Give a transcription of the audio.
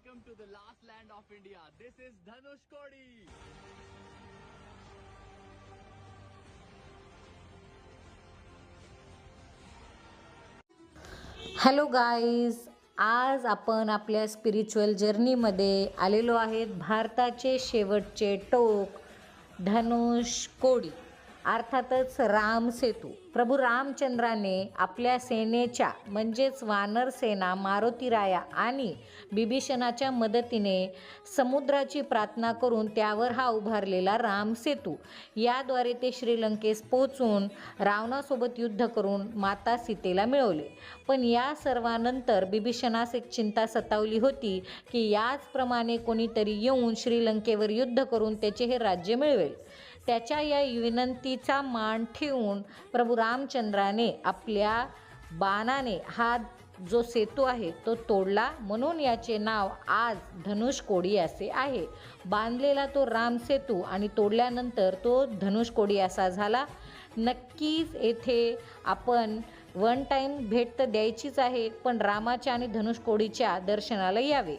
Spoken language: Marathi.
welcome to the last land of India. This is Dhanushkodi. Hello guys, आज आपण आपल्या स्पिरिच्युअल जर्नीमध्ये आलेलो आहेत भारताचे शेवटचे टोक धनुषकोडी, अर्थातच राम सेतू. प्रभू रामचंद्राने आपल्या सेनेच्या म्हणजेच वानर सेना, मारुतीराया आणि बिभीषणाच्या मदतीने समुद्राची प्रार्थना करून त्यावर हा उभारलेला राम सेतू, याद्वारे ते श्रीलंकेस पोहोचून रावणासोबत युद्ध करून माता सीतेला मिळवले. पण या सर्वानंतर बिभीषणास एक चिंता सतावली होती की याचप्रमाणे कोणीतरी येऊन श्रीलंकेवर युद्ध करून त्याचे हे राज्य मिळवेल. त्याच्या या विनंतीचा मान ठेवून प्रभू रामचंद्राने आपल्या बाणाने हा जो सेतू आहे तो तोडला, म्हणून याचे नाव आज धनुषकोडी असे आहे. बांधलेला तो राम सेतू आणि तोडल्यानंतर तो धनुषकोडी असा झाला. नक्कीच येथे आपण वन टाईम भेट तर द्यायचीच आहे, पण रामाच्या आणि धनुषकोडीच्या दर्शनाला यावे.